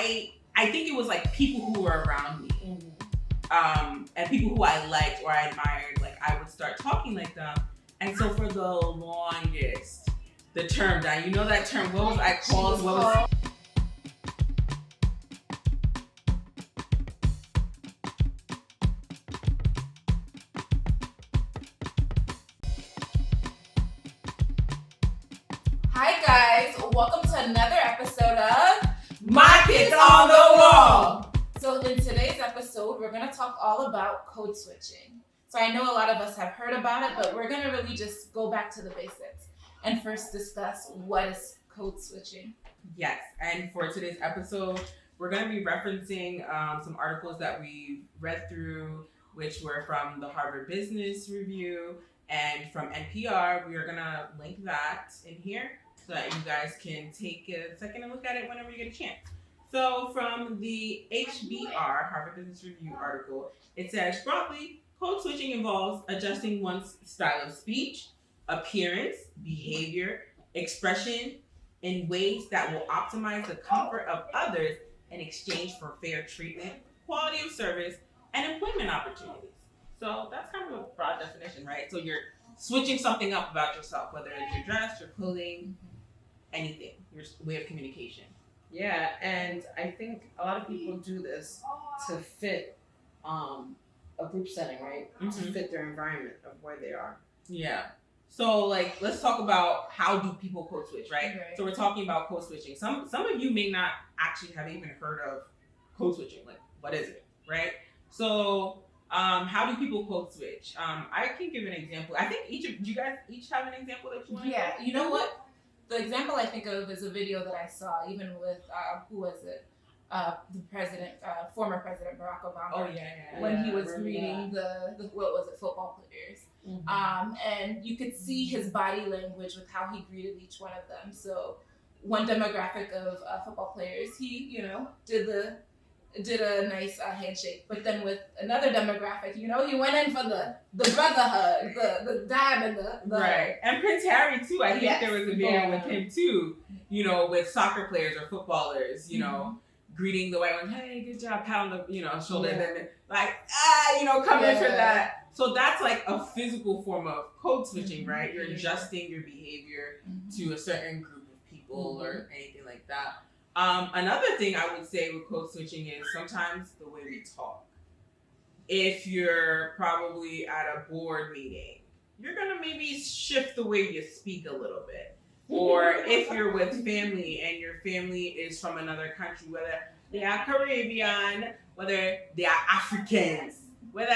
I think it was like people who were around me, and people who I liked or I admired. Like I would start talking like them, and so for the longest, the term that that term. What was I called? What was Hi guys, welcome to another episode of My Kids on the Wall. So in today's episode, we're going to talk all about code switching. So I know a lot of us have heard about it, but we're going to really just go back to the basics and first discuss what is code switching. Yes, and for today's episode, we're going to be referencing some articles that we read through, which were from the Harvard Business Review and from NPR. We are going to link that in here so that you guys can take a second and look at it whenever you get a chance. So from the HBR, Harvard Business Review article, it says, broadly, code switching involves adjusting one's style of speech, appearance, behavior, expression in ways that will optimize the comfort of others in exchange for fair treatment, quality of service, and employment opportunities. So that's kind of a broad definition, right? So you're switching something up about yourself, whether it's your dress, your clothing, anything, your way of communication. Yeah, and I think a lot of people do this to fit a group setting, right? To fit their environment of where they are. Yeah. So like, let's talk about how do people code switch, right? So we're talking about code switching. Some of you may not actually have even heard of code switching. Like, what is it, right? So how do people code switch? I can give an example. I think you guys each have an example that you want to Yeah, you know what? The example I think of is a video that I saw, even with, who was it? The president, former President Barack Obama. Oh, yeah. When he was greeting the what was it, football players. And you could see his body language with how he greeted each one of them. So one demographic of football players, he, did a nice handshake. But then with another demographic, he went in for the brother hug, the dab and the right. And Prince Harry too. I think there was a video with him too. With soccer players or footballers. Greeting the white ones. Hey, good job. Pat on the shoulder. And then come in for that. So that's like a physical form of code switching, right? You're adjusting your behavior to a certain group of people or anything like that. Another thing I would say with code switching is sometimes the way we talk. If you're probably at a board meeting, you're going to maybe shift the way you speak a little bit. Or if you're with family and your family is from another country, whether they are Caribbean, whether they are Africans, whether,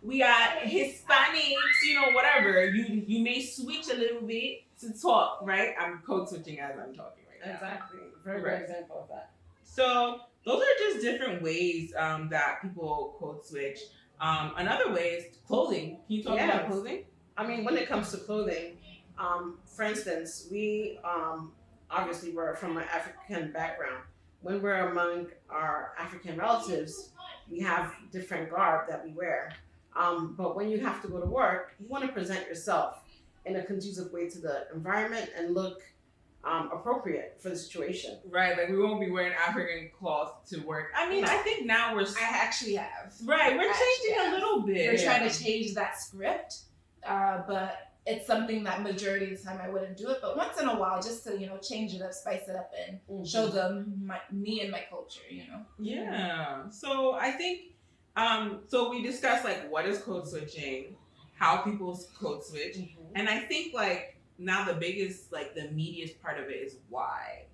we are Hispanics, whatever, you may switch a little bit to talk, right? I'm code switching as I'm talking right now. Exactly. Very good example of that. So those are just different ways that people code switch. Another way is clothing. Can you talk about clothing? I mean, when it comes to clothing, for instance, we obviously were from an African background. When we're among our African relatives, we have different garb that we wear. But when you have to go to work, you want to present yourself in a conducive way to the environment and look appropriate for the situation. Right, like we won't be wearing African cloth to work. I mean, I think now I actually have. Right, we're changing a little bit. We're trying to change that script, but it's something that majority of the time I wouldn't do it. But once in a while, just to change it up, spice it up, and show them me and my culture. Yeah. So I think so we discussed like what is code switching, how people code switch, and I think like. Now the biggest, the meatiest part of it is why.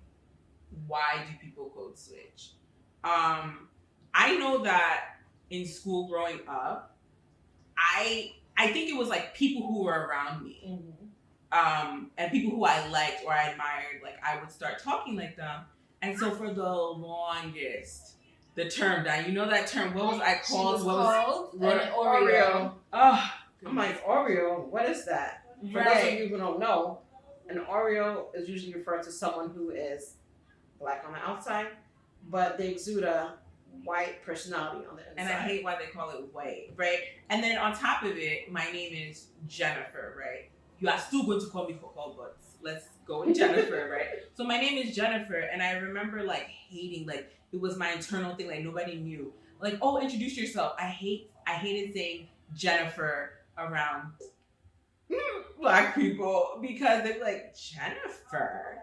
Why do people code switch? I know that in school growing up, I think it was like people who were around me, and people who I liked or I admired. Like I would start talking like them, and so for the longest, the term that term. What was I called? Oreo. Oh, I'm like Oreo. What is that? For those of you who don't know, an Oreo is usually referred to someone who is black on the outside, but they exude a white personality on the inside. And I hate why they call it white, right? And then on top of it, my name is Jennifer, right? You are still going to call me for call, but let's go with Jennifer, right? So my name is Jennifer, and I remember like hating, like it was my internal thing, like nobody knew. Like, oh, introduce yourself. I hated saying Jennifer around Black people because they're like, Jennifer,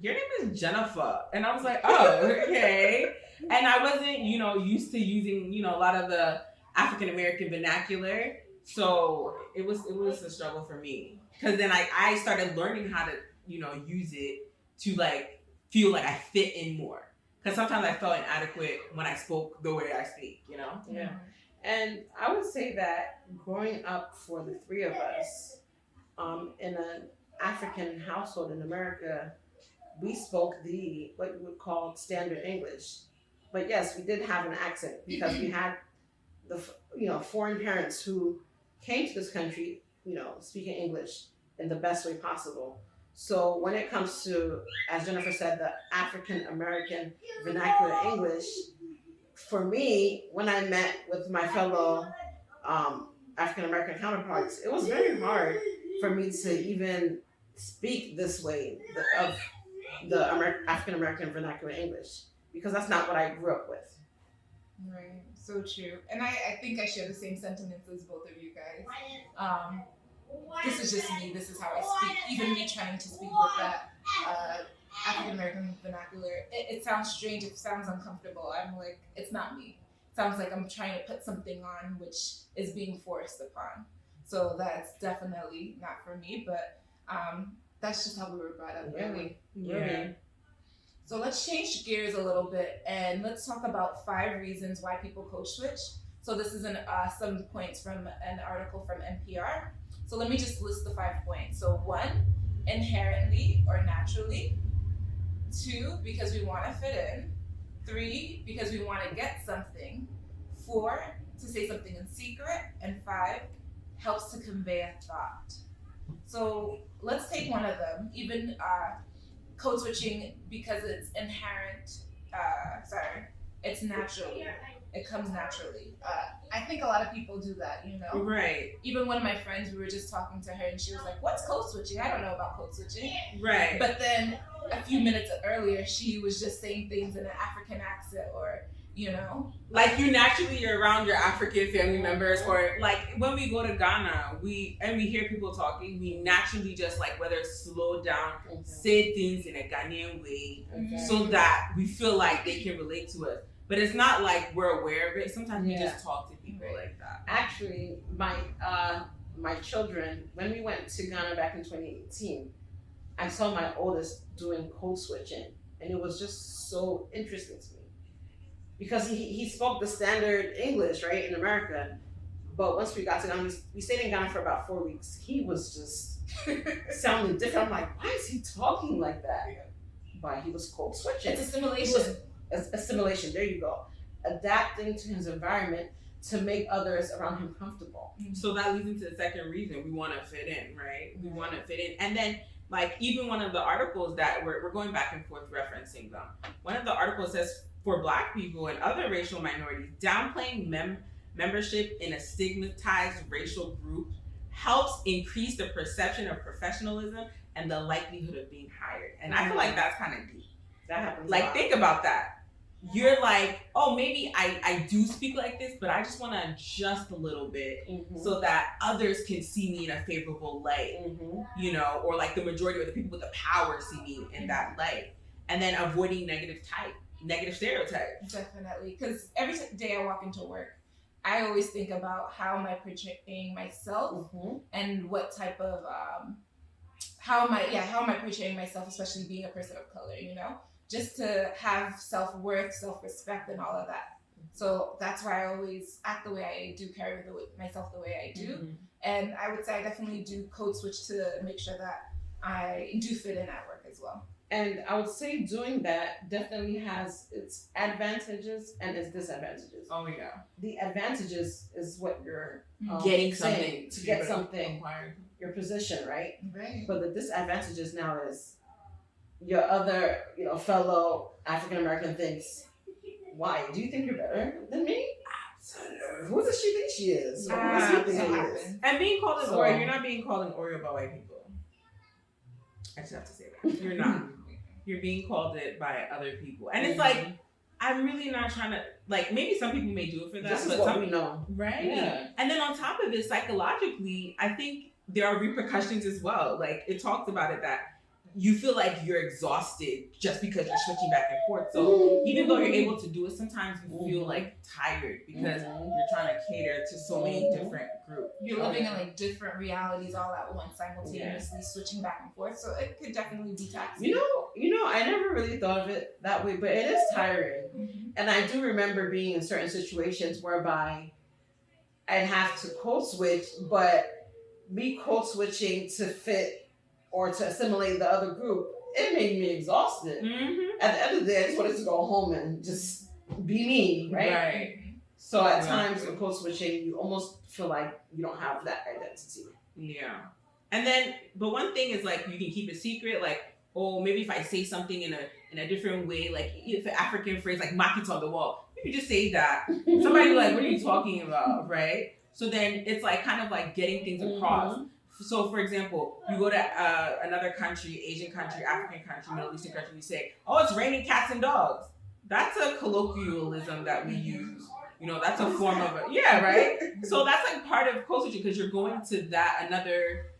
your name is Jennifer. And I was like, oh, okay. And I wasn't, used to using, a lot of the African American vernacular. So it was a struggle for me. Because then I started learning how to, use it to like feel like I fit in more. Because sometimes I felt inadequate when I spoke the way I speak, Yeah. And I would say that growing up for the three of us, in an African household in America, we spoke what you would call standard English. But yes, we did have an accent because we had the foreign parents who came to this country, speaking English in the best way possible. So when it comes to, as Jennifer said, the African American vernacular English, for me, when I met with my fellow African American counterparts, it was very hard for me to even speak this way of the African American vernacular English, because that's not what I grew up with. Right, so true. And I think I share the same sentiments as both of you guys. This is just me, this is how I speak. Even me trying to speak with that African American vernacular, it sounds strange, it sounds uncomfortable. I'm like, it's not me. It sounds like I'm trying to put something on which is being forced upon. So that's definitely not for me, but that's just how we were brought up, really. Yeah. So let's change gears a little bit and let's talk about 5 reasons why people code switch. So this is some points from an article from NPR. So let me just list the 5 points. So 1, inherently or naturally. 2, because we want to fit in. 3, because we want to get something. 4, to say something in secret. And 5, helps to convey a thought. So let's take one of them. Even code switching, because it's inherent, it's natural. It comes naturally. I think a lot of people do that, Right. Even one of my friends, we were just talking to her and she was like, what's code switching? I don't know about code switching. Right. But then a few minutes earlier, she was just saying things in an African accent or, Like you're around your African family members, or like when we go to Ghana, we hear people talking, we naturally just like, whether slow down, say things in a Ghanaian way so that we feel like they can relate to us. But it's not like we're aware of it. Sometimes we just talk to people like that. Actually, my children, when we went to Ghana back in 2018, I saw my oldest doing code switching, and it was just so interesting to me. Because he spoke the standard English, right, in America. But once we got to Ghana, we stayed in Ghana for about 4 weeks. He was just sounding different. I'm like, why is he talking like that? Why, he was code switching. It's assimilation. Assimilation, there you go. Adapting to his environment to make others around him comfortable. So that leads into the second reason, we want to fit in, right? We want to fit in. And then, like, even one of the articles that we're going back and forth referencing them, one of the articles says, for Black people and other racial minorities, downplaying membership in a stigmatized racial group helps increase the perception of professionalism and the likelihood of being hired. And I feel like that's kind of deep. That happens. Like, think about that. You're like, oh, maybe I do speak like this, but I just want to adjust a little bit so that others can see me in a favorable light, or like the majority of the people with the power see me in that light. And then avoiding negative stereotypes. Definitely, because every day I walk into work, I always think about how am I portraying myself and what type of how am I portraying myself, especially being a person of color, just to have self-worth, self-respect, and all of that. So that's why I always act the way I do, carry myself the way I do. And I would say I definitely do code switch to make sure that I do fit in at work as well. And I would say doing that definitely has its advantages and its disadvantages. Oh yeah. The advantages is what you're getting something something to get something, your position, right? Right. But the disadvantages now is your other, fellow African American thinks, why? Do you think you're better than me? Who does she think she is? Who does he think he is? And being called an Oreo, you're not being called an Oreo by white people. I just have to say that. You're not. You're being called it by other people. And it's like, I'm really not trying to, like, maybe some people may do it for that. This is but what we know. Right? Yeah. And then on top of it, psychologically, I think there are repercussions as well. Like, it talks about it that you feel like you're exhausted just because you're switching back and forth. So even though you're able to do it, sometimes you feel like tired because you're trying to cater to so many different groups. You're living in like different realities all at once, simultaneously switching back and forth. So it could definitely be taxing. You know, I never really thought of it that way, but it is tiring. And I do remember being in certain situations whereby I'd have to code switch, but me code switching to fit or to assimilate the other group, it made me exhausted. At the end of the day, I just wanted to go home and just be me, right? So at times with code switching, you almost feel like you don't have that identity. Yeah. And then, but one thing is like, you can keep it secret, like, oh, maybe if I say something in a different way, like if an African phrase, like markets on the wall, you can just say that. Somebody be like, what are you talking about, right? So then it's like kind of like getting things across. So, for example, you go to another country, Asian country, African country, Middle Eastern country, you say, oh, it's raining cats and dogs. That's a colloquialism that we use. You know, that's a form of right? So that's like part of code switching because you're going to that another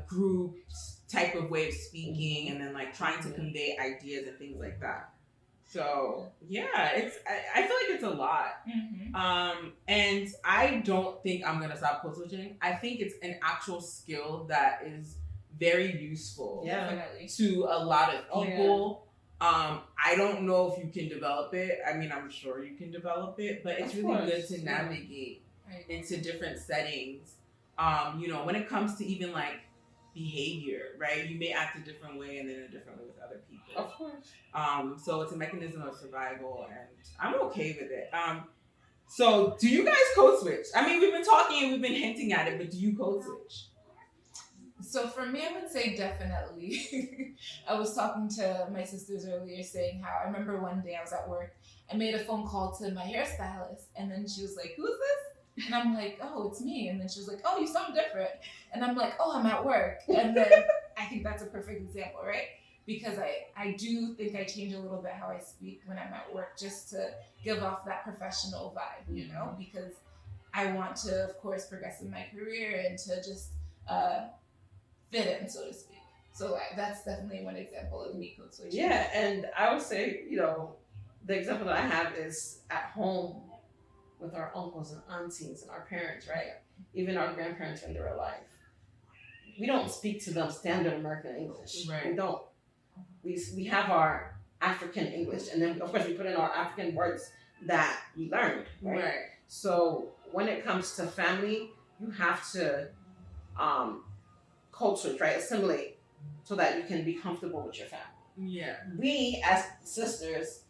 group's type of way of speaking and then like trying to convey ideas and things like that. So yeah, I feel like it's a lot. And I don't think I'm gonna stop code switching. I think it's an actual skill that is very useful to a lot of people. I don't know if you can develop it. I mean, I'm sure you can develop it, but it's really good to navigate into different settings. You know, when it comes to even like behavior, right? You may act a different way and then a different way with other people. Of course. So it's a mechanism of survival and I'm okay with it. So do you guys code switch? I mean, we've been talking and we've been hinting at it, but do you code switch? So for me, I would say definitely. I was talking to my sisters earlier saying how I remember one day I was at work. I made a phone call to my hairstylist and then she was like, who's this? And I'm like, oh, it's me. And then she was like, oh, you sound different. And I'm like, oh, I'm at work. And then I think that's a perfect example, right? Because I do think I change a little bit how I speak when I'm at work just to give off that professional vibe, you know, because I want to, of course, progress in my career and to just fit in, so to speak. So that's definitely one example of me code switching. Yeah, and I would say, you know, the example that I have is at home with our uncles and aunties and our parents, right? Even our grandparents when they were alive. We don't speak to them standard American English. Right. We don't. We have our African English, and then of course we put in our African words that we learned, right? So when it comes to family, you have to code switch, right? Assimilate so that you can be comfortable with your family. Yeah. We as sisters,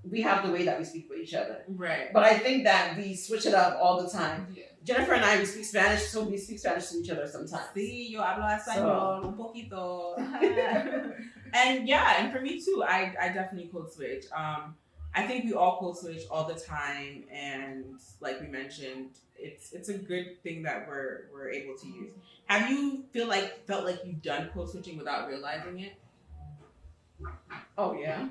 we have the way that we speak with each other. Right. But I think that we switch it up all the time. Yeah. Jennifer and I, we speak Spanish, so we speak Spanish to each other sometimes. Sí, yo hablo español un poquito. And yeah, and for me too, I definitely code switch. I think we all code switch all the time, and like we mentioned, it's a good thing that we're able to use. Have you felt like you've done code switching without realizing it? Oh yeah,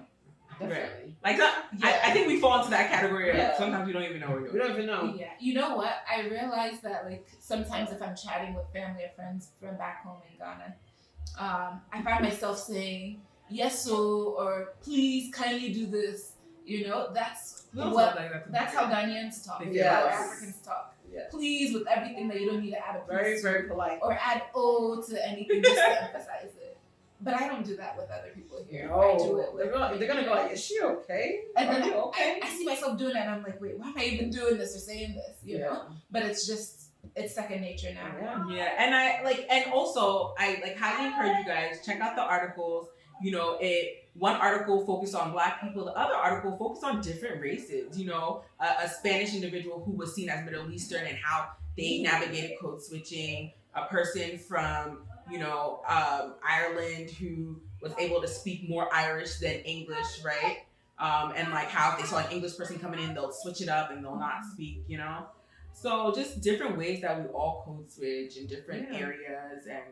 definitely. Like that, I think we fall into that category of sometimes we don't even know what we're doing. We don't even know. Yeah, you know what? I realized that like sometimes if I'm chatting with family or friends from back home in Ghana, I find myself saying yes so or please kindly do this. You know, that's how Ghanaians talk. Yes. Or Africans talk. Yes. Please with everything that you don't need to add a please Very, to, very polite. or add O to anything just to emphasize it. But I don't do that with other people here. No, I do it with they're gonna go like, is she okay? And then okay. I see myself doing it and I'm like, wait, why am I even doing this or saying this? You know? But it's second nature now. Yeah. And also I highly encourage you guys, check out the articles. You know, one article focused on Black people, the other article focused on different races. You know, a Spanish individual who was seen as Middle Eastern and how they navigated code switching. A person from, you know, Ireland who was able to speak more Irish than English, right? And like how if they saw an English person coming in, they'll switch it up and they'll not speak, you know? So just different ways that we all code switch in different areas. And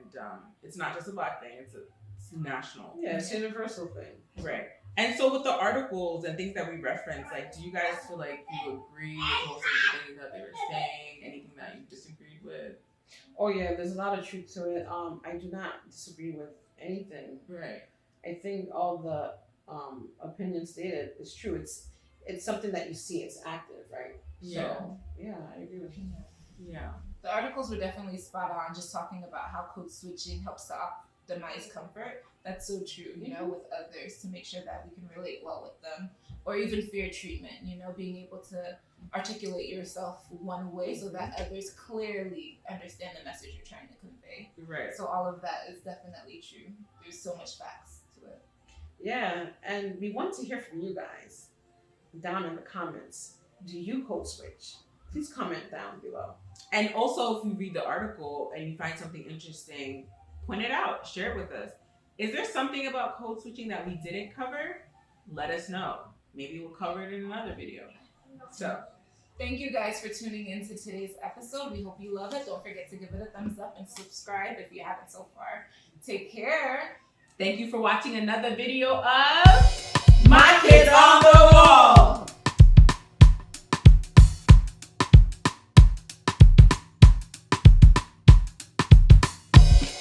it's not just a Black thing, it's national. Yeah, it's a universal thing. Right. And so with the articles and things that we reference, like, do you guys feel like you agree with most of the things that they were saying? Anything that you disagreed with? Oh yeah, there's a lot of truth to it. I do not disagree with anything. Right. I think all the opinions stated is true. It's something that you see. It's active, right? Yeah. So yeah, I agree with you. Yeah. The articles were definitely spot on, just talking about how code switching helps to optimize comfort. That's so true, you know, with others, to make sure that we can relate well with them. Or even fair treatment, you know, being able to articulate yourself one way so that others clearly understand the message you're trying to convey. Right. So all of that is definitely true. There's so much facts to it. Yeah, and we want to hear from you guys down in the comments. Do you code switch? Please comment down below. And also, if you read the article and you find something interesting, point it out. Share it with us. Is there something about code switching that we didn't cover? Let us know. Maybe we'll cover it in another video. So, thank you guys for tuning in to today's episode. We hope you love it. Don't forget to give it a thumbs up and subscribe if you haven't so far. Take care. thank you for watching another video of